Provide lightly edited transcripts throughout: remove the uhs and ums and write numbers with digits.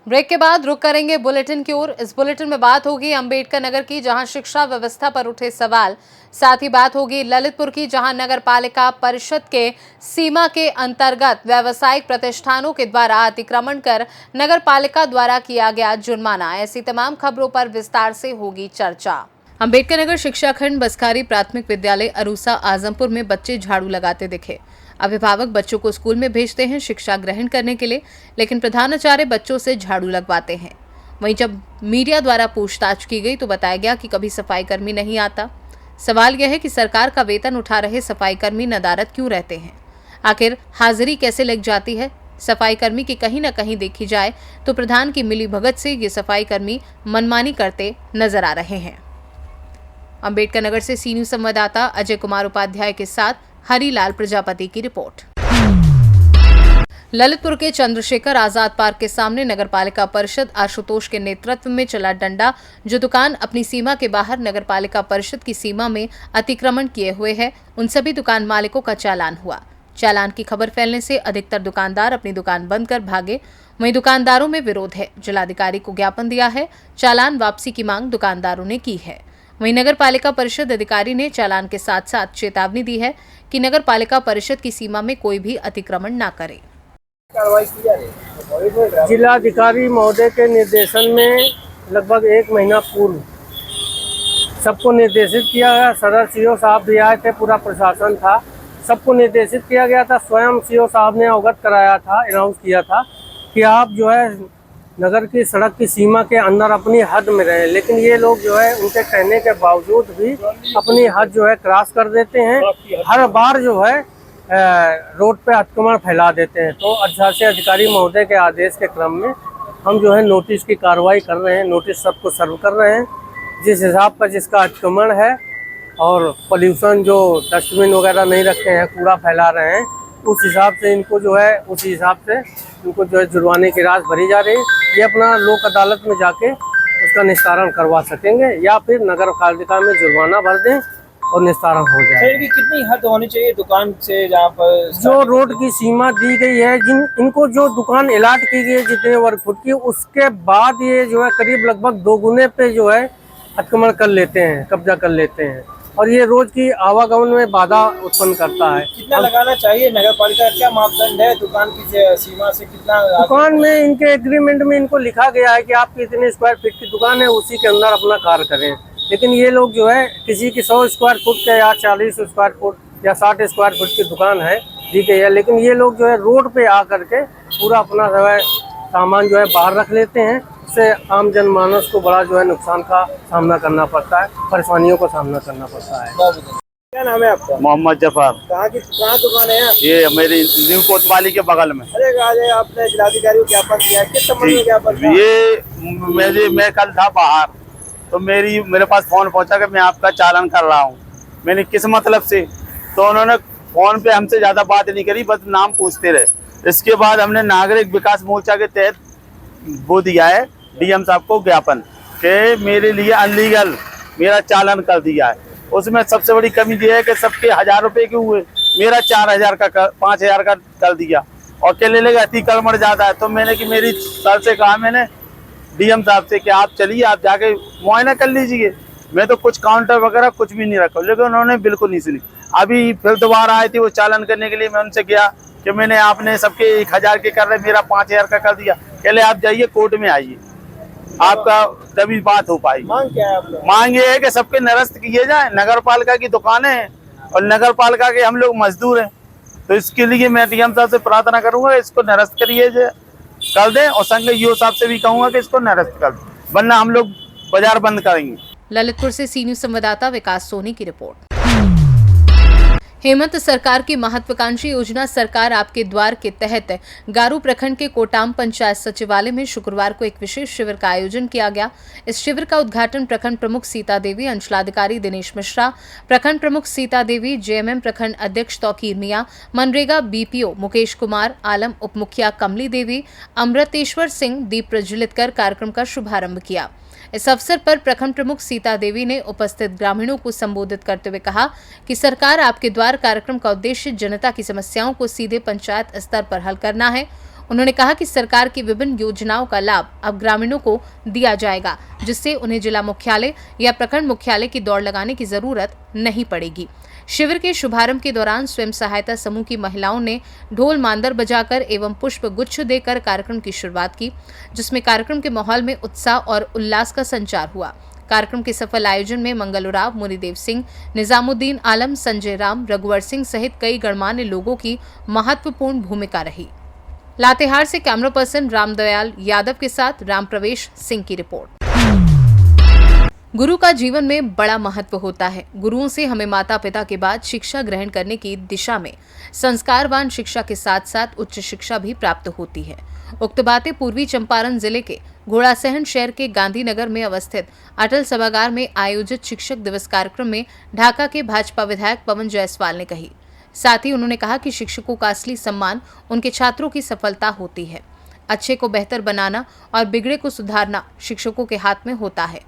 Break के बाद रुक करेंगे बुलेटिन की ओर। इस बुलेटिन में बात होगी अंबेडकर नगर की, जहां शिक्षा व्यवस्था पर उठे सवाल। साथ ही बात होगी ललितपुर की, जहां नगर पालिका परिषद के सीमा के अंतर्गत व्यावसायिक प्रतिष्ठानों के द्वारा अतिक्रमण कर नगर पालिका द्वारा किया गया जुर्माना। ऐसी तमाम खबरों पर विस्तार से होगी चर्चा। अंबेडकर नगर शिक्षा खंड बसखारी प्राथमिक विद्यालय अरूसा आजमपुर में बच्चे झाड़ू लगाते दिखे। अभिभावक बच्चों को स्कूल में भेजते हैं शिक्षा ग्रहण करने के लिए, लेकिन प्रधानाचार्य बच्चों से झाड़ू लगवाते हैं। वहीं जब मीडिया द्वारा पूछताछ की गई तो बताया गया कि कभी सफाई कर्मी नहीं आता। सवाल यह है कि सरकार का वेतन उठा रहे सफाई कर्मी नदारद क्यों रहते हैं? आखिर हाजिरी कैसे लग जाती है? सफाई कर्मी की कहीं न कहीं देखी जाए तो प्रधान की मिली भगत से ये सफाई कर्मी मनमानी करते नजर आ रहे हैं। अंबेडकर नगर से सी न्यूज संवाददाता अजय कुमार उपाध्याय के साथ हरिलाल प्रजापति की रिपोर्ट। ललितपुर के चंद्रशेखर आजाद पार्क के सामने नगरपालिका परिषद आशुतोष के नेतृत्व में चला डंडा। जो दुकान अपनी सीमा के बाहर नगरपालिका परिषद की सीमा में अतिक्रमण किए हुए है, उन सभी दुकान मालिकों का चालान हुआ। चालान की खबर फैलने से अधिकतर दुकानदार अपनी दुकान बंद कर भागे। वहीं दुकानदारों में विरोध है। जिलाधिकारी को ज्ञापन दिया है। चालान वापसी की मांग दुकानदारों ने की है। वहीं नगर पालिका परिषद अधिकारी ने चालान के साथ साथ चेतावनी दी है कि नगर पालिका परिषद की सीमा में कोई भी अतिक्रमण न करे। जिलाधिकारी महोदय के निर्देशन में लगभग 1 महीना पूर्व सबको निर्देशित किया गया। सदर सीओ साहब भी आए थे, पूरा प्रशासन था, सबको निर्देशित किया गया था। स्वयं सीओ साहब ने अवगत कराया था, अनाउंस किया था कि आप जो है नगर की सड़क की सीमा के अंदर अपनी हद में रहें। लेकिन ये लोग जो है उनके कहने के बावजूद भी अपनी हद जो है क्रॉस कर देते हैं। हर बार जो है रोड पे अतिक्रमण फैला देते हैं। तो अधिशासी अधिकारी महोदय के आदेश के क्रम में हम जो है नोटिस की कार्रवाई कर रहे हैं, नोटिस सबको सर्व कर रहे हैं। जिस हिसाब का जिसका अतिक्रमण है और पोल्यूशन जो डस्टबिन वगैरह नहीं रखे हैं, कूड़ा फैला रहे हैं, उस हिसाब से इनको जो है इनको जो है जुर्माने की राशि भरी जा रही है। ये अपना लोक अदालत में जाके उसका निस्तारण करवा सकेंगे या फिर नगर पालिका में जुर्माना भर दें और निस्तारण हो जाए। की कितनी हद होनी चाहिए दुकान से, जहाँ पर जो रोड की सीमा दी गई है, इनको जो दुकान अलाट की गई है जितने वर्ग फुट की, उसके बाद ये जो है करीब लगभग 2 गुने पे जो है अतिक्रमण कर लेते हैं, कब्जा कर लेते हैं और ये रोज की आवागमन में बाधा उत्पन्न करता है। कितना लगाना चाहिए नगर पालिका? क्या मापदंड है दुकान की सीमा से कितना? दुकान में इनके एग्रीमेंट में इनको लिखा गया है कि आपकी इतने स्क्वायर फीट की दुकान है, उसी के अंदर अपना कार्य करें। लेकिन ये लोग जो है किसी की 100 स्क्वायर फुट के या 40 स्क्वायर फुट या 60 स्क्वायर फुट की दुकान है दी गई है, लेकिन ये लोग जो है रोड पे आ करके पूरा अपना जो है सामान जो है बाहर रख लेते हैं। इससे आम जनमानस को बड़ा जो है नुकसान का सामना करना पड़ता है, परेशानियों का सामना करना पड़ता है। क्या नाम है आपका? मोहम्मद जफर। कहाँ दुकान है? ये मेरी न्यू कोतवाली के बगल में। अरे आज आपने जिलाधिकारी को ज्ञापन दिया, किस संबंध में ज्ञापन दिया? ये मैं कल था बाहर, तो मेरे पास फोन पहुंचा कि मैं आपका चालान कर रहा हूँ। मैंने किस मतलब से, तो उन्होंने फोन पे हमसे ज्यादा बात नहीं करी, बस नाम पूछते रहे। इसके बाद हमने नागरिक विकास मोर्चा के तहत वो दिया है डीएम साहब को ज्ञापन कि मेरे लिए अनलीगल मेरा चालान कर दिया है। उसमें सबसे बड़ी कमी ये है कि सबके 1000 रुपए के हुए, मेरा 4000 का 5000 का कर दिया और क्या ले लेगा, अतिक्रमण ज्यादा है। तो मैंने कि मेरी सर से कहा मैंने डीएम साहब से कि आप चलिए, आप जाके मुआयना कर लीजिए। मैं तो कुछ काउंटर वगैरह कुछ भी नहीं रखा, लेकिन उन्होंने बिल्कुल नहीं सुनी। अभी फिर दोबारा आए थे वो चालान करने के लिए, मैं उनसे गया कि मैंने आपने सबके 1000 के कर रहे, मेरा 5000 का कर दिया। कहले आप जाइए कोर्ट में आइए, आपका तभी बात हो पाएगी। मांग क्या है आपने? मांग ये है कि सबके निरस्त किए जाए। नगर पालिका की दुकानें हैं और नगर पालिका के हम लोग मजदूर हैं, तो इसके लिए मैं डीएम साहब से प्रार्थना करूंगा इसको निरस्त करिए कर दें और संघ ईओ साहब से भी कहूंगा कि इसको निरस्त कर दें, वरना हम लोग बाजार बंद करेंगे। ललितपुर से सी न्यूज संवाददाता विकास सोनी की रिपोर्ट। हेमंत सरकार की महत्वाकांक्षी योजना सरकार आपके द्वार के तहत गारू प्रखंड के कोटाम पंचायत सचिवालय में शुक्रवार को एक विशेष शिविर का आयोजन किया गया। इस शिविर का उद्घाटन प्रखंड प्रमुख सीता देवी, अंचलाधिकारी दिनेश मिश्रा, प्रखंड प्रमुख सीता देवी, जेएमएम प्रखंड अध्यक्ष तौकीर मियां, मनरेगा बीपीओ मुकेश कुमार आलम, उप मुखिया कमली देवी, अमृतेश्वर सिंह दीप प्रज्वलित कर कार्यक्रम का शुभारंभ किया। इस अवसर पर प्रखंड प्रमुख सीता देवी ने उपस्थित ग्रामीणों को संबोधित करते हुए कहा कि सरकार आपके द्वार कार्यक्रम का उद्देश्य जनता की समस्याओं को सीधे पंचायत स्तर पर हल करना है। उन्होंने कहा कि सरकार की विभिन्न योजनाओं का लाभ अब ग्रामीणों को दिया जाएगा, जिससे उन्हें जिला मुख्यालय या प्रखंड मुख्यालय की दौड़ लगाने की जरूरत नहीं पड़ेगी। शिविर के शुभारंभ के दौरान स्वयं सहायता समूह की महिलाओं ने ढोल मांदर बजाकर एवं पुष्प गुच्छ देकर कार्यक्रम की शुरुआत की, जिसमें कार्यक्रम के माहौल में उत्साह और उल्लास का संचार हुआ। कार्यक्रम के सफल आयोजन में मंगल उरांव, मुनिदेव सिंह, निजामुद्दीन आलम, संजय राम, रघुवर सिंह सहित कई गणमान्य लोगों की महत्वपूर्ण भूमिका रही। लातेहार से कैमरा पर्सन रामदयाल यादव के साथ राम प्रवेश सिंह की रिपोर्ट। गुरु का जीवन में बड़ा महत्व होता है। गुरुओं से हमें माता पिता के बाद शिक्षा ग्रहण करने की दिशा में संस्कारवान शिक्षा के साथ साथ उच्च शिक्षा भी प्राप्त होती है। उक्त बातें पूर्वी चंपारण जिले के घोड़ासहन शहर के गांधीनगर में अवस्थित अटल सभागार में आयोजित शिक्षक दिवस कार्यक्रम में ढाका के भाजपा विधायक पवन जायसवाल ने कही। साथ ही उन्होंने कहा कि शिक्षकों का असली सम्मान उनके छात्रों की सफलता होती है। अच्छे को बेहतर बनाना और बिगड़े को सुधारना शिक्षकों के हाथ में होता है,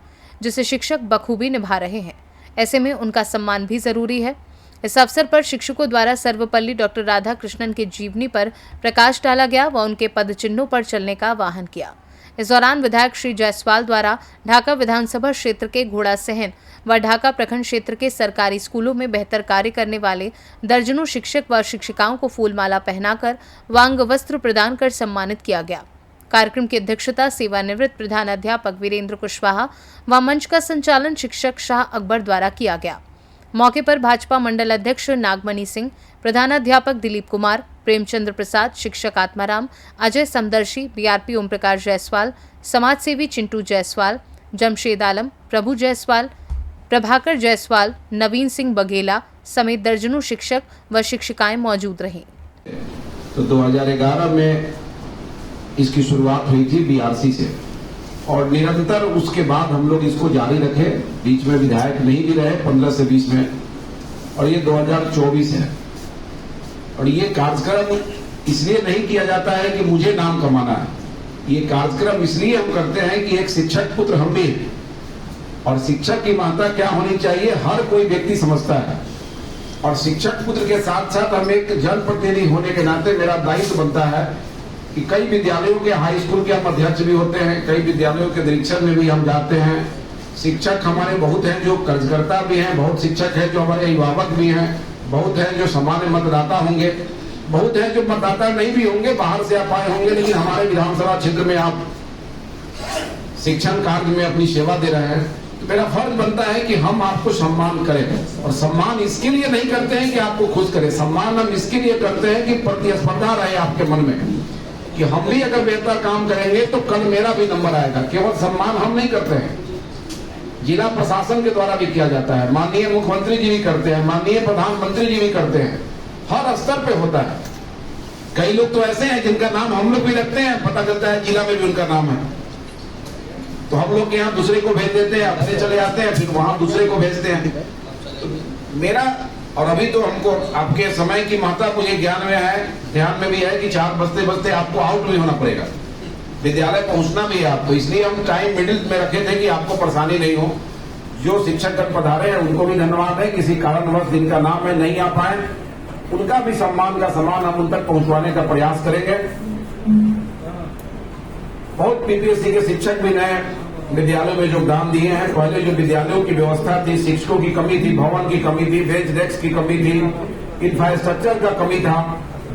जिसे शिक्षक बखूबी निभा रहे हैं। ऐसे में उनका सम्मान भी जरूरी है। इस अवसर पर शिक्षकों द्वारा सर्वपल्ली डॉक्टर राधा कृष्णन के जीवनी पर प्रकाश डाला गया व उनके पद चिन्हों पर चलने का आह्वान किया। इस दौरान विधायक श्री जायसवाल द्वारा ढाका विधानसभा क्षेत्र के घोड़ासहन व ढाका प्रखंड क्षेत्र के सरकारी स्कूलों में बेहतर कार्य करने वाले दर्जनों शिक्षक व शिक्षिकाओं को फूलमाला पहनाकर व अंग वस्त्र प्रदान कर सम्मानित किया गया। कार्यक्रम की अध्यक्षता सेवानिवृत्त प्रधानाध्यापक वीरेंद्र कुशवाहा व मंच का संचालन शिक्षक शाह अकबर द्वारा किया गया। मौके पर भाजपा मंडल अध्यक्ष नागमणि सिंह, प्रधानाध्यापक दिलीप कुमार, प्रेमचंद्र प्रसाद, शिक्षक आत्माराम, अजय समदर्शी, बीआरपी ओम प्रकाश जायसवाल, समाजसेवी चिंटू जायसवाल, जमशेद आलम, प्रभु जायसवाल, प्रभाकर जायसवाल, नवीन सिंह बघेला समेत दर्जनों शिक्षक व शिक्षिकाएं मौजूद रहीं। तो 2011 में इसकी शुरुआत हुई थी बीआरसी से और निरंतर उसके बाद हम लोग इसको जारी रखे। बीच में विधायक नहीं भी रहे 15 से 20 में, और ये 2024 है। और ये कार्यक्रम इसलिए नहीं किया जाता है कि मुझे नाम कमाना है। ये कार्यक्रम इसलिए हम करते हैं कि एक शिक्षक पुत्र हम भी हैं और शिक्षक की महत्ता क्या होनी चाहिए हर कोई व्यक्ति समझता है। और शिक्षक पुत्र के साथ साथ हम एक जनप्रतिनिधि होने के नाते मेरा दायित्व बनता है कि कई विद्यालयों के हाई स्कूल के हम अध्यक्ष भी होते हैं, कई विद्यालयों के निरीक्षण में भी हम जाते हैं। शिक्षक हमारे बहुत हैं जो कर्जकर्ता भी हैं, बहुत शिक्षक हैं जो हमारे अभिभावक भी हैं, बहुत हैं जो सामान्य मतदाता होंगे, बहुत हैं जो मतदाता नहीं भी होंगे, बाहर से आप आए होंगे, लेकिन हमारे विधानसभा क्षेत्र में आप शिक्षण कार्य में अपनी सेवा दे रहे हैं। तो मेरा फर्ज बनता है कि हम आपको सम्मान करें। और सम्मान इसके लिए नहीं करते हैं कि आपको खुश करें, सम्मान हम इसके लिए करते हैं कि प्रतिस्पर्धा रहे आपके मन में कि हम भी अगर बेहतर काम करेंगे तो कल मेरा भी नंबर आएगा। केवल सम्मान हम नहीं करते हैं, जिला प्रशासन के द्वारा भी किया जाता है, माननीय मुख्यमंत्री जी भी करते हैं, माननीय प्रधानमंत्री जी भी करते हैं, हर स्तर पे होता है। कई लोग तो ऐसे हैं जिनका नाम हम लोग भी रखते हैं, पता चलता है जिला में भी उनका नाम है, तो हम लोग यहाँ दूसरे को भेज देते हैं, अपने चले जाते हैं, फिर वहां दूसरे को भेजते हैं। तो मेरा और अभी तो हमको आपके समय की महत्ता मुझे ज्ञान में है, ध्यान में भी है कि 4 बजते बजते आपको आउट भी होना पड़ेगा, विद्यालय पहुंचना भी है आप, तो इसलिए हम टाइम मिडिल में रखे थे कि आपको परेशानी नहीं हो। जो शिक्षकगण पधारे हैं उनको भी धन्यवाद है, किसी कारणवश जिनका नाम है नहीं आ पाए उनका भी सम्मान का सामान हम उन तक पहुंचवाने का प्रयास करेंगे। बहुत पीपीएससी के शिक्षक भी नए विद्यालयों में योगदान दिए हैं। पहले जो विद्यालयों की व्यवस्था थी, शिक्षकों की कमी थी, भवन की कमी थी, बेंच डेस्क की कमी थी, इंफ्रास्ट्रक्चर का कमी था,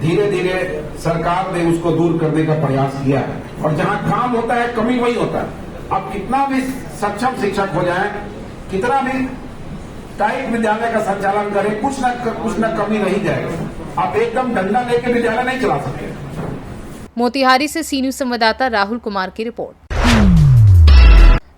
धीरे धीरे सरकार ने उसको दूर करने का प्रयास किया है। और जहां काम होता है कमी वही होता है। अब कितना भी सक्षम शिक्षक हो जाए, कितना भी टाइट विद्यालय का संचालन करें, कुछ न कमी रही जाएगी। आप एकदम डंडा लेके विद्यालय नहीं चला सकते। मोतिहारी से सी न्यूज संवाददाता राहुल कुमार की रिपोर्ट।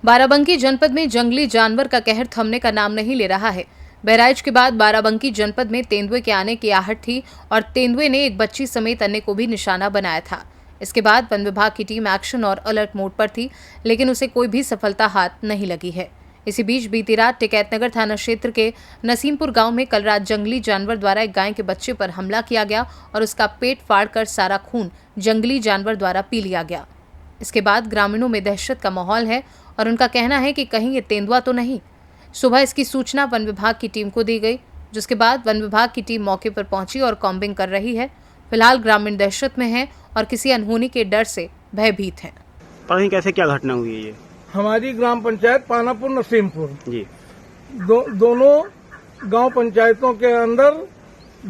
बाराबंकी जनपद में जंगली जानवर का कहर थमने का नाम नहीं ले रहा है। बहराइच के बाद बाराबंकी जनपद में तेंदुए के आने की आहट थी और तेंदुए ने एक बच्ची समेत अन्य को भी निशाना बनाया था। इसके बाद वन विभाग की टीम एक्शन और अलर्ट मोड पर थी, लेकिन उसे कोई भी सफलता हाथ नहीं लगी है। इसी बीच बीती रात टिकैतनगर थाना क्षेत्र के नसीमपुर गांव में कल रात जंगली जानवर द्वारा एक गाय के बच्चे पर हमला किया गया और उसका पेट फाड़कर सारा खून जंगली जानवर द्वारा पी लिया गया। इसके बाद ग्रामीणों में दहशत का माहौल है और उनका कहना है कि कहीं ये तेंदुआ तो नहीं। सुबह इसकी सूचना वन विभाग की टीम को दी गई, जिसके बाद वन विभाग की टीम मौके पर पहुंची और कॉम्बिंग कर रही है। फिलहाल ग्रामीण दहशत में है और किसी अनहोनी के डर से भयभीत हैं। पता नहीं कैसे क्या घटना हुई है ये। हमारी ग्राम पंचायत पानापुर नसीमपुर जी। दोनों गांव पंचायतों के अंदर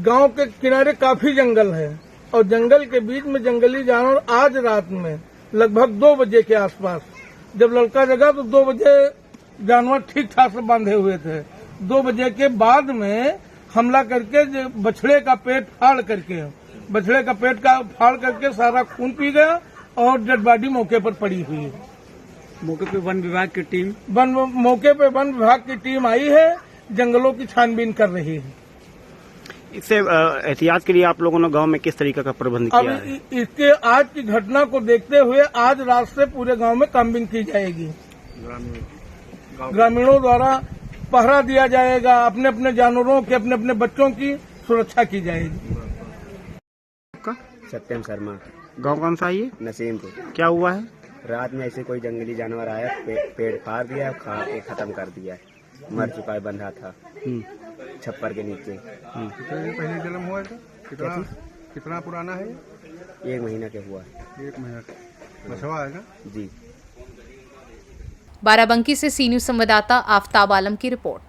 गांव के किनारे काफी जंगल है और जंगल के बीच में जंगली जानवर आज रात में लगभग 2 बजे के आसपास जब लड़का जगा तो 2 बजे जानवर ठीक ठाक से बांधे हुए थे। 2 बजे के बाद में हमला करके बछड़े का पेट फाड़ करके सारा खून पी गया और डेड बॉडी मौके पर पड़ी हुई है। मौके पे वन विभाग की टीम वन विभाग की टीम आई है, जंगलों की छानबीन कर रही है। इससे एहतियात के लिए आप लोगों ने गांव में किस तरीके का प्रबंध किया है? इसके आज की घटना को देखते हुए आज रात से पूरे गांव में कैंपिंग की जाएगी। ग्रामीणों द्वारा पहरा दिया जाएगा, अपने अपने जानवरों की अपने अपने बच्चों की सुरक्षा की जाएगी। सत्यम शर्मा। गांव कौन सा है ये? नसीमपुर। क्या हुआ है? रात में ऐसे कोई जंगली जानवर आया, पेड़ फाड़ दिया, खा के खत्म कर दिया। मर चुका है, बंधा था छप्पर के नीचे। पहले जन्म हुआ था? कितना पुराना है? 1 महीना के हुआ है। 1 महीना का बछवा है ना? जी। बाराबंकी से सी न्यूज संवाददाता आफताब आलम की रिपोर्ट।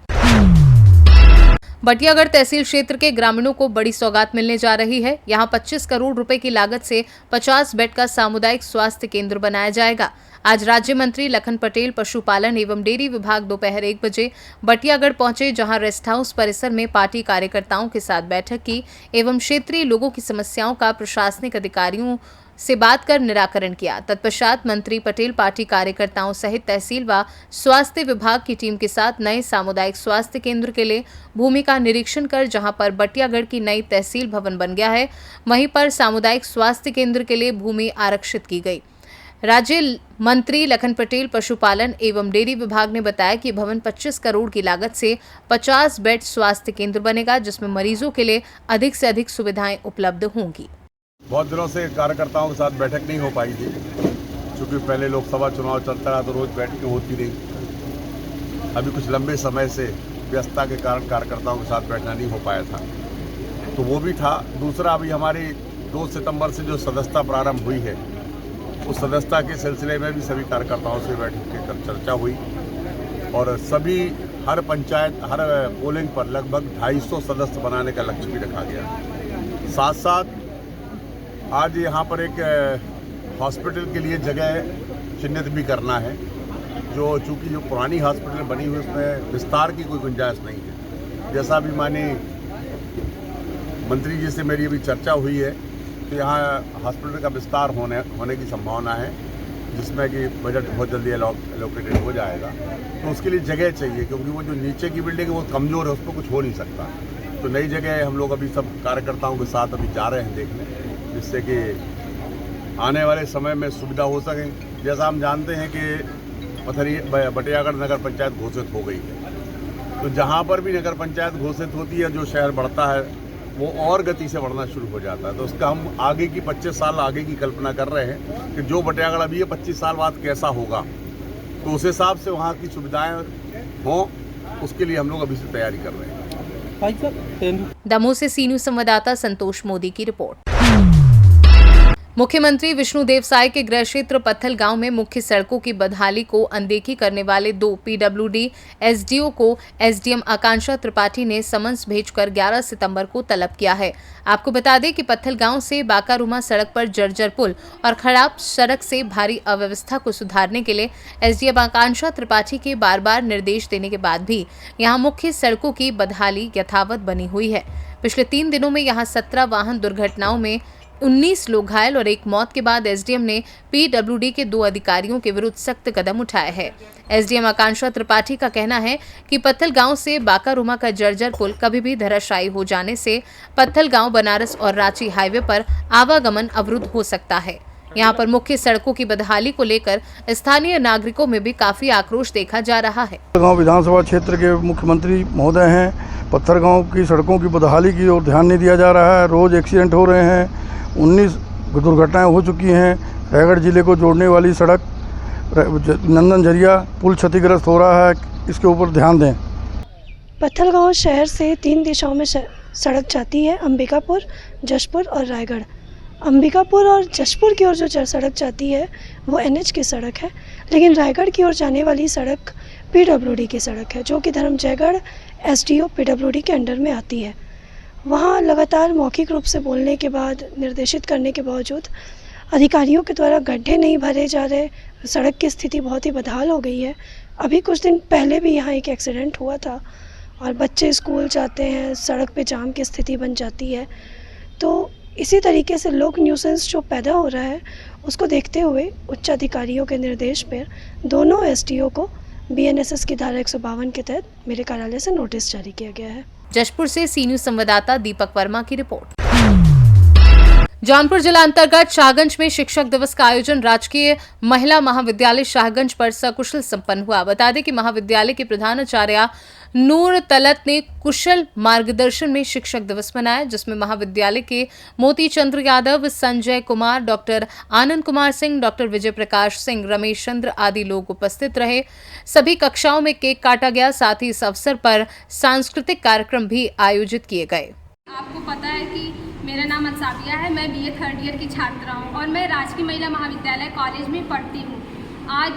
बटियागढ़ तहसील क्षेत्र के ग्रामीणों को बड़ी सौगात मिलने जा रही है। यहां 25 करोड़ रुपए की लागत से 50 बेड का सामुदायिक स्वास्थ्य केंद्र बनाया जाएगा। आज राज्य मंत्री लखन पटेल पशुपालन एवं डेयरी विभाग दोपहर 1 बजे बटियागढ़ पहुंचे, जहां रेस्ट हाउस परिसर में पार्टी कार्यकर्ताओं के साथ बैठक की एवं क्षेत्रीय लोगों की समस्याओं का प्रशासनिक अधिकारियों से बात कर निराकरण किया। तत्पश्चात मंत्री पटेल पार्टी कार्यकर्ताओं सहित तहसील व स्वास्थ्य विभाग की टीम के साथ नए सामुदायिक स्वास्थ्य केंद्र के लिए भूमि का निरीक्षण कर, जहां पर बटियागढ़ की नई तहसील भवन बन गया है, वहीं पर सामुदायिक स्वास्थ्य केंद्र के लिए भूमि आरक्षित की गई। राज्य मंत्री लखन पटेल पशुपालन एवं डेयरी विभाग ने बताया कि भवन 25 करोड़ की लागत से 50 बेड स्वास्थ्य केंद्र बनेगा, जिसमें मरीजों के लिए अधिक से अधिक सुविधाएं उपलब्ध होंगी। बहुत दिनों से कार्यकर्ताओं के साथ बैठक नहीं हो पाई थी, क्योंकि पहले लोकसभा चुनाव चलता रहा तो रोज बैठकें होती रही। अभी कुछ लंबे समय से व्यस्तता के कारण कार्यकर्ताओं के साथ बैठना नहीं हो पाया था, तो वो भी था। दूसरा, अभी हमारी 2 सितंबर से जो सदस्यता प्रारंभ हुई है, उस सदस्यता के सिलसिले में भी सभी कार्यकर्ताओं से बैठक कर चर्चा हुई और सभी हर पंचायत हर पोलिंग पर लगभग 250 सदस्य बनाने का लक्ष्य भी रखा गया। साथ साथ आज यहाँ पर एक हॉस्पिटल के लिए जगह चिन्हित भी करना है, चूँकि जो पुरानी हॉस्पिटल बनी हुई उसमें विस्तार की कोई गुंजाइश नहीं है। जैसा भी माननीय मंत्री जी से मेरी अभी चर्चा हुई है, तो यहाँ हॉस्पिटल का विस्तार होने की संभावना है, जिसमें कि बजट बहुत जल्दी एलोकेटेड हो जाएगा। तो उसके लिए जगह चाहिए, क्योंकि वो जो नीचे की बिल्डिंग है वो कमज़ोर है, उस पर कुछ हो नहीं सकता। तो नई जगह हम लोग अभी सब कार्यकर्ताओं के साथ अभी जा रहे हैं देखने, जिससे कि आने वाले समय में सुविधा हो सके। जैसा हम जानते हैं कि बटियागढ़ नगर पंचायत घोषित हो गई है, तो जहाँ पर भी नगर पंचायत घोषित होती है, जो शहर बढ़ता है वो और गति से बढ़ना शुरू हो जाता है। तो उसका हम आगे की 25 साल आगे की कल्पना कर रहे हैं कि जो बटियागढ़ अभी है 25 साल बाद कैसा होगा, तो उस हिसाब से वहाँ की सुविधाएँ हों, उसके लिए हम लोग अभी से तैयारी कर रहे हैं। दमोह से सी न्यूज संवाददाता संतोष मोदी की रिपोर्ट। मुख्यमंत्री विष्णुदेव साय के गृह क्षेत्र पत्थल गांव में मुख्य सड़कों की बदहाली को अनदेखी करने वाले 2 पीडब्ल्यूडी एसडीओ को एसडीएम आकांक्षा त्रिपाठी ने समन्स भेजकर 11 सितंबर को तलब किया है। आपको बता दें कि पत्थल गांव से बाकारूमा सड़क पर जर्जर पुल और खराब सड़क से भारी अव्यवस्था को सुधारने के लिए एसडीएम आकांक्षा त्रिपाठी के बार-बार निर्देश देने के बाद भी यहां मुख्य सड़कों की बदहाली यथावत बनी हुई है। पिछले 3 दिनों में यहां 17 वाहन दुर्घटनाओं में 19 लोग घायल और 1 मौत के बाद एसडीएम ने पीडब्ल्यूडी के 2 अधिकारियों के विरुद्ध सख्त कदम उठाए हैं। एसडीएम आकांक्षा त्रिपाठी का कहना है कि पत्थल गांव से बाकारूमा का जर्जर पुल कभी भी धराशायी हो जाने से पत्थल गांव बनारस और रांची हाईवे पर आवागमन अवरुद्ध हो सकता है। यहां पर मुख्य सड़कों की बदहाली को लेकर स्थानीय नागरिकों में भी काफी आक्रोश देखा जा रहा है। गांव विधानसभा क्षेत्र के मुख्यमंत्री महोदय हैं, पत्थर गांव की सड़कों की बदहाली की ओर ध्यान नहीं दिया जा रहा है। रोज एक्सीडेंट हो रहे हैं, 19 दुर्घटनाएं हो चुकी हैं। रायगढ़ जिले को जोड़ने वाली सड़क नंदन झरिया पुल क्षतिग्रस्त हो रहा है, इसके ऊपर ध्यान दें। पत्थल गांव शहर से 3 दिशाओं में सड़क जाती है, अंबिकापुर, जशपुर और रायगढ़। अंबिकापुर और जशपुर की ओर जो सड़क जाती है वो NH की सड़क है, लेकिन रायगढ़ की ओर जाने वाली सड़क PWD की सड़क है, जो कि धर्मजयगढ़ SDO PWD के अंडर में आती है। वहाँ लगातार मौखिक रूप से बोलने के बाद, निर्देशित करने के बावजूद अधिकारियों के द्वारा गड्ढे नहीं भरे जा रहे, सड़क की स्थिति बहुत ही बदहाल हो गई है। अभी कुछ दिन पहले भी यहाँ एक एक्सीडेंट हुआ था और बच्चे स्कूल जाते हैं, सड़क पे जाम की स्थिति बन जाती है। तो इसी तरीके से लोक न्यूसेंस जो पैदा हो रहा है, उसको देखते हुए उच्च अधिकारियों के निर्देश पर दोनों SDO को BNSS की धारा 152 के तहत मेरे कार्यालय से नोटिस जारी किया गया है। जशपुर से सी न्यूज संवाददाता दीपक वर्मा की रिपोर्ट। जौनपुर जिला अंतर्गत शाहगंज में शिक्षक दिवस का आयोजन राजकीय महिला महाविद्यालय शाहगंज पर सकुशल संपन्न हुआ। बता दें कि महाविद्यालय के प्रधानाचार्य नूर तलत ने कुशल मार्गदर्शन में शिक्षक दिवस मनाया, जिसमें महाविद्यालय के मोती चंद्र यादव, संजय कुमार, डॉक्टर आनंद कुमार सिंह, डॉक्टर विजय प्रकाश सिंह, रमेश चंद्र आदि लोग उपस्थित रहे। सभी कक्षाओं में केक काटा गया। साथ ही इस अवसर पर सांस्कृतिक कार्यक्रम भी आयोजित किए गए। आपको पता है कि मेरा नाम अंसाबिया है, मैं BA 3rd ईयर की छात्रा हूँ और मैं राजकीय महिला महाविद्यालय कॉलेज में पढ़ती हूँ। आज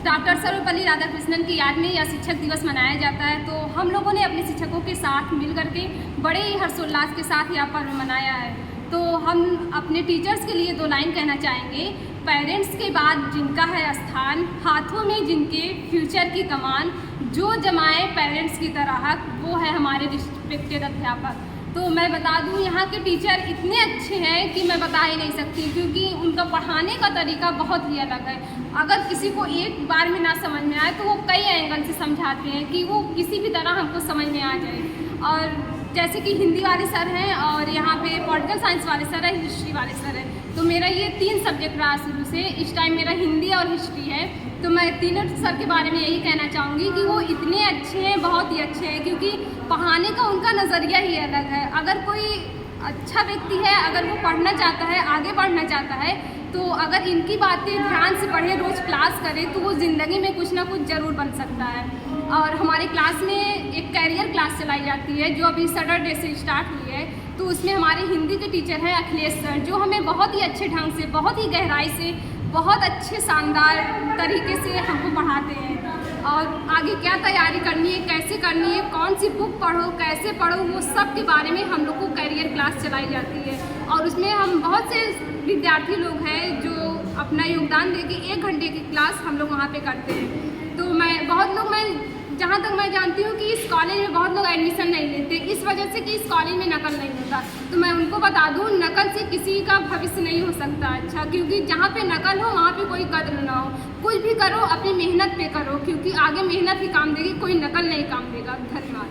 डॉक्टर सर्वपल्ली राधाकृष्णन की याद में यह शिक्षक दिवस मनाया जाता है, तो हम लोगों ने अपने शिक्षकों के साथ मिल करके बड़े ही हर्षोल्लास के साथ यह पर्व मनाया है। तो हम अपने टीचर्स के लिए 2 लाइन कहना चाहेंगे। पेरेंट्स के बाद जिनका है स्थान, हाथों में जिनके फ्यूचर की कमान, जो जमाए पेरेंट्स की तरह, वो है हमारे रिस्पेक्टेड अध्यापक। तो मैं बता दूं, यहाँ के टीचर इतने अच्छे हैं कि मैं बता ही नहीं सकती, क्योंकि उनका पढ़ाने का तरीका बहुत ही अलग है। अगर किसी को एक बार में ना समझ में आए तो वो कई एंगल से समझाते हैं कि वो किसी भी तरह हमको समझ में आ जाए। और जैसे कि हिंदी वाले सर हैं और यहाँ पे पॉलिटिकल साइंस वाले सर हैं, हिस्ट्री वाले सर हैं, तो मेरा ये 3 सब्जेक्ट रहा शुरू से। इस टाइम मेरा हिंदी और हिस्ट्री है, तो मैं तीनों सर के बारे में यही कहना चाहूँगी कि वो इतने अच्छे हैं, बहुत ही अच्छे हैं, क्योंकि पढ़ाने का उनका नज़रिया ही अलग है। अगर कोई अच्छा व्यक्ति है, अगर वो पढ़ना चाहता है, आगे बढ़ना चाहता है, तो अगर इनकी बातें ध्यान से पढ़े, रोज़ क्लास करे, तो वो ज़िंदगी में कुछ ना कुछ ज़रूर बन सकता है। और हमारे क्लास में एक कैरियर क्लास चलाई जाती है, जो अभी सैटरडे से स्टार्ट हुई है। तो उसमें हमारे हिंदी के टीचर हैं अखिलेश सर, जो हमें बहुत ही अच्छे ढंग से, बहुत ही गहराई से, बहुत अच्छे शानदार तरीके से हमको पढ़ाते हैं। और आगे क्या तैयारी करनी है, कैसे करनी है, कौन सी बुक पढ़ो, कैसे पढ़ो, वो सब के बारे में हम लोग को कैरियर क्लास चलाई जाती है। और उसमें हम बहुत से विद्यार्थी लोग हैं जो अपना योगदान देके 1 घंटे की क्लास हम लोग वहाँ पे करते हैं। तो मैं जहाँ तक मैं जानती हूँ कि इस कॉलेज में बहुत लोग एडमिशन नहीं लेते, इस वजह से कि इस कॉलेज में नकल नहीं होता। तो मैं उनको बता दूँ, नकल से किसी का भविष्य नहीं हो सकता अच्छा, क्योंकि जहाँ पे नकल हो वहाँ पे कोई कद्र ना हो। कुछ भी करो अपनी मेहनत पे करो, क्योंकि आगे मेहनत ही काम देगी, कोई नकल नहीं काम देगा। धन्यवाद।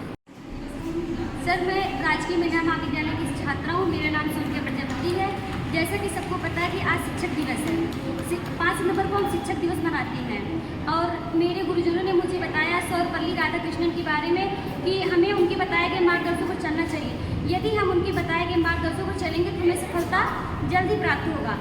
सर, मैं राजकीय महिला महाविद्यालय की छात्रा हूँ। मेरा नाम सूर्य प्रजापति है। जैसा कि सबको पता है कि आज शिक्षक दिवस है। 5 नवंबर को हम शिक्षक दिवस मनाते हैं और मेरे गुरुजनों ने मुझे बताया सर्वपल्ली राधाकृष्णन के बारे में कि हमें उनके बताए गए मार्गदर्शन को चलना चाहिए। यदि हम उनके बताए गए मार्गदर्शन को चलेंगे तो हमें सफलता जल्दी प्राप्त होगा।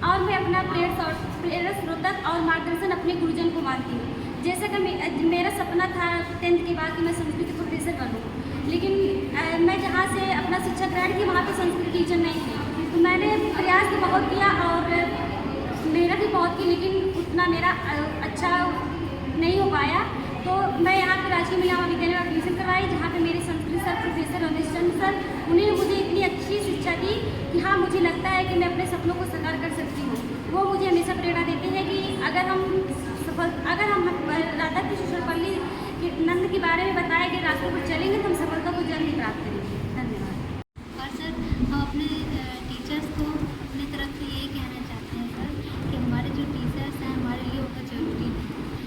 और मैं अपना प्रेरक स्रोतक और मार्गदर्शन अपने गुरुजन को मानती हूँ। जैसे कि मेरा सपना था 10th के बाद कि मैं संस्कृत की प्रोफेसर बनूँ, लेकिन मैं जहाँ से अपना शिक्षा ग्रहण की वहाँ पर संस्कृत टीचर नहीं थी। तो मैंने प्रयास तो बहुत किया और मेहनत भी बहुत की, लेकिन उतना मेरा अच्छा नहीं हो पाया। तो मैं यहाँ पर राजकीय महिला महाविद्यालय में एडमिशन करवाई, जहाँ पे मेरे Sanskrit sir professor Ramesh Chandra sir, उन्होंने मुझे इतनी अच्छी शिक्षा दी कि हाँ, मुझे लगता है कि मैं अपने सपनों को साकार कर सकती हूँ। वो मुझे हमेशा प्रेरणा देते हैं कि अगर हम राधा कृष्ण सर्वपल्ली के नंद के बारे में बताए गए रास्तों पर चलेंगे तो हम सफलता को जल्द ही प्राप्त करेंगे। धन्यवाद। और सर, हम अपने टीचर्स को अपनी तरफ से यही कहना चाहते हैं सर कि हमारे जो टीचर्स हैं हमारे लिए बहुत ज़रूरी है,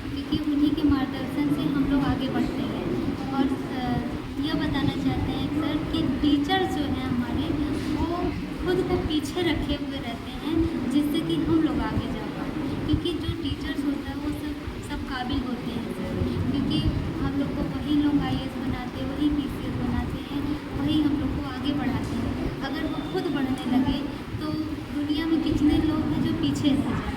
क्योंकि उन्हीं के मार्गदर्शन से हम लोग आगे बढ़ते हैं। और यह बताना चाहते हैं सर कि टीचर्स जो हैं हमारे, वो खुद को पीछे रखे हुए रहते हैं, जिससे कि हम लोग आगे जा पाएँ। क्योंकि जो टीचर्स होता है वो सब काबिल होते हैं सर, क्योंकि हम लोग को वही लोग IAS बनाते हैं, वही PCS बनाते हैं, वही हम लोग को आगे बढ़ाते हैं। अगर वो खुद बढ़ने लगे तो दुनिया में कितने लोग हैं जो पीछे रह जाए।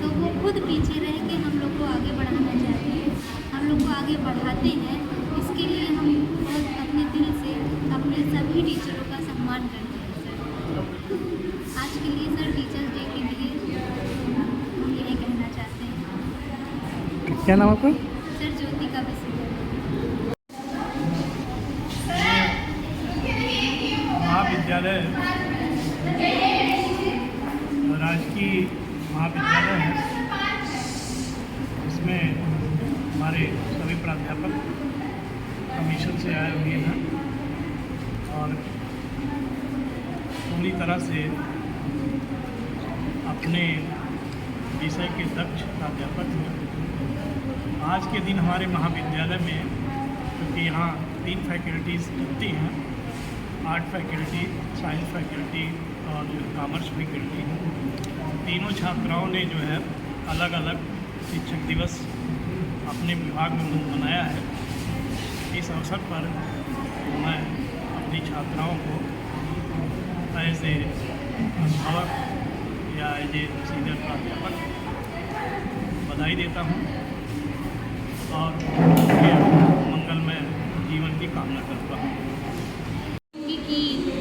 तो वो खुद पीछे रह के हम लोग को आगे बढ़ाना चाहते हैं, हम लोग को आगे बढ़ाते हैं। इसके लिए हम बहुत अपने दिल से अपने सभी टीचरों का सम्मान करते हैं सर। आज के लिए सर टीचर्स डे के लिए हम यही कहना चाहते हैं। क्या नाम आपका? सर ज्योतिका विश्व। महाविद्यालय राजकीय महाविद्यालय है, इसमें हमारे सभी प्राध्यापक कमीशन से आए हुए हैं और पूरी तरह से अपने विषय के दक्ष प्राध्यापक हैं। आज के दिन हमारे महाविद्यालय में, क्योंकि यहाँ 3 फैकल्टीज़ होती हैं, आर्ट फैकल्टी, साइंस फैकल्टी और कॉमर्स फैकल्टी, तीनों छात्राओं ने जो है अलग अलग शिक्षक दिवस अपने विभाग में मनाया है। इस अवसर पर मैं अपनी छात्राओं को एज ए अभिभावक या एज ए सीनियर प्राध्यापक बधाई देता हूँ और उनके मंगलमय जीवन की कामना करता हूँ। कि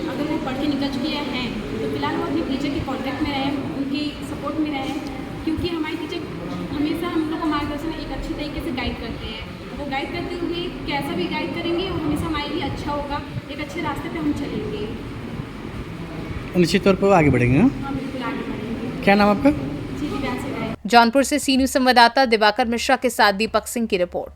अगर वो पढ़ के निकल चुके हैं तो फिलहाल वो अपने टीचर के कॉन्टैक्ट में रहें, उनकी सपोर्ट में रहें, क्योंकि हमारे टीचर हमेशा हम लोग को मार्गदर्शन एक अच्छी तरीके से गाइड करते हैं। वो गाइड करते हुए कैसा भी गाइड करेंगे वो हमेशा हमारे लिए अच्छा होगा, एक अच्छे रास्ते पे हम चलेंगे। निश्चित तौर पर आगे बढ़ेंगे। हाँ बिल्कुल आगे बढ़ेंगे। क्या नाम आपका? जौनपुर से सी न्यूज संवाददाता दिवाकर मिश्रा के साथ दीपक सिंह की रिपोर्ट।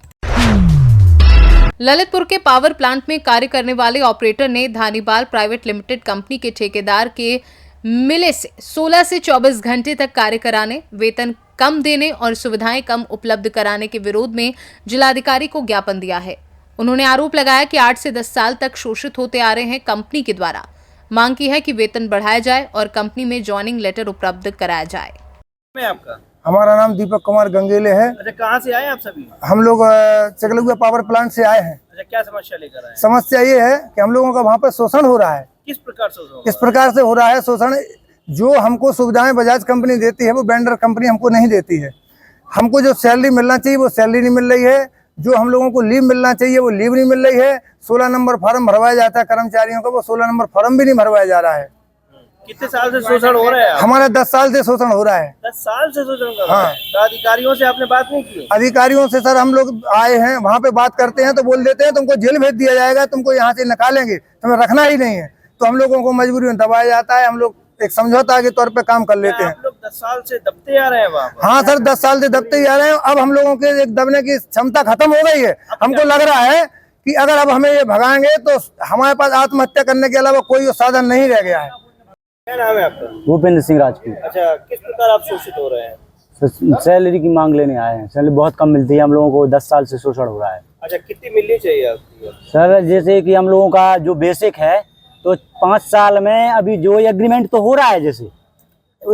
ललितपुर के पावर प्लांट में कार्य करने वाले ऑपरेटर ने धानीवाल प्राइवेट लिमिटेड कंपनी के ठेकेदार के मिले से 16 से 24 घंटे तक कार्य कराने, वेतन कम देने और सुविधाएं कम उपलब्ध कराने के विरोध में जिलाधिकारी को ज्ञापन दिया है। उन्होंने आरोप लगाया कि 8 से 10 साल तक शोषित होते आ रहे हैं कंपनी के द्वारा। मांग की है कि वेतन बढ़ाया जाए और कंपनी में ज्वाइनिंग लेटर उपलब्ध कराया जाए। मैं आपका हमारा नाम दीपक कुमार गंगेले है। अच्छा, कहाँ से आए आप सभी? हम लोग चकलुआ पावर प्लांट से आए हैं। अच्छा, क्या समस्या लेकर आए? समस्या ये है कि हम लोगों का वहाँ पर शोषण हो रहा है। किस प्रकार से हो? किस प्रकार से हो रहा है शोषण? जो हमको सुविधाएं बजाज कंपनी देती है वो वेंडर कंपनी हमको नहीं देती है। हमको जो सैलरी मिलना चाहिए वो सैलरी नहीं मिल रही है। जो हम लोगों को लीव मिलना चाहिए वो लीव नहीं मिल रही है। 16 नंबर फॉर्म भरवाया जाता है कर्मचारियों का, वो 16 नंबर फॉर्म भी नहीं भरवाया जा रहा है। कितने साल से शोषण हो रहा है? हमारा 10 साल से शोषण हो रहा है। 10 साल से शोषण कर रहा है। तो अधिकारियों से आपने बात नहीं की? अधिकारियों से सर हम लोग आए हैं, वहाँ पे बात करते हैं तो बोल देते हैं तुमको जेल भेज दिया जाएगा, तुमको यहाँ से निकालेंगे, तुम्हें रखना ही नहीं है। तो हम लोगों को मजबूरी में दबाया जाता है। हम लोग एक समझौता के तौर पे काम कर लेते हैं। आप लोग 10 साल से दबते आ रहे हैं वहाँ पर? हाँ सर, 10 साल से दबते ही आ रहे हैं। अब हम लोगों के एक दबने की क्षमता खत्म हो गई है। हमको लग रहा है कि अगर अब हमें ये भगाएंगे तो हमारे पास आत्महत्या करने के अलावा कोई साधन नहीं रह गया है। क्या नाम है आपका? भूपेंद्र सिंह राजपूत। अच्छा, किस प्रकार आप शोषित हो रहे हैं? सैलरी की मांग लेने आए हैं। सैलरी बहुत कम मिलती है, हम लोगों को 10 साल से शोषण हो रहा है। अच्छा, कितनी मिलनी चाहिए आपकी? सर जैसे कि हम लोगों का जो बेसिक है तो 5 साल में अभी जो एग्रीमेंट तो हो रहा है, जैसे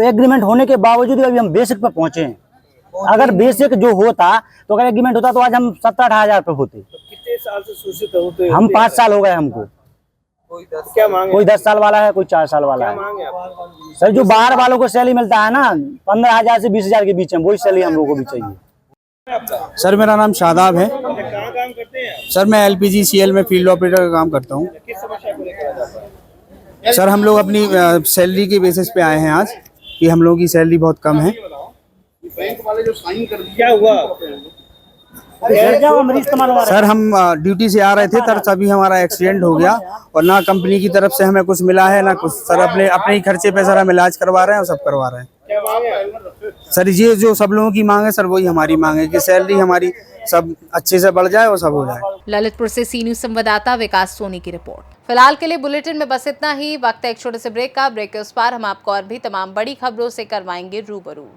एग्रीमेंट होने के बावजूद अभी हम बेसिक पे पहुंचे हैं। अगर बेसिक जो होता तो अगर एग्रीमेंट होता तो आज हम 17-18 हजार पे होते। तो कितने साल से शोषित होते? हम 5 साल हो गए हमको। क्या मांग है? कोई 10 साल वाला है, कोई 4 साल वाला है। क्या मांग है आपकी? सर जो बाहर वालों को सैलरी मिलता है ना 15,000 से 20,000 के बीच में, वही सैलरी हम लोगों को भी चाहिए। सर मेरा नाम शादाब है। कहाँ काम करते हैं? सर मैं LPGCL में फील्ड ऑपरेटर का काम करता हूँ। किस समस्या को लेकर जाता है? सर हम लोग अपनी सैलरी के बेसिस पे आए हैं आज कि हम लोगों की सैलरी बहुत कम है। बैंक वाले जो साइन कर दिया, क्या हुआ? सर हम ड्यूटी से आ रहे थे तभी हमारा एक्सीडेंट हो गया और ना कंपनी की तरफ से हमें कुछ मिला है ना कुछ। सर अपने ही खर्चे पे सर हम इलाज करवा रहे हैं और सब करवा रहे हैं। क्या मांग है? सर ये जो सब लोगों की मांग है सर वही हमारी मांग है कि सैलरी हमारी सब अच्छे से बढ़ जाए और सब हो जाए। ललितपुर से सी न्यूज संवाददाता विकास सोनी की रिपोर्ट। फिलहाल के लिए बुलेटिन में बस इतना ही। वक्त है एक छोटे से ब्रेक का। ब्रेक के उस पार हम आपको और भी तमाम बड़ी खबरों से करवाएंगे रूबरू।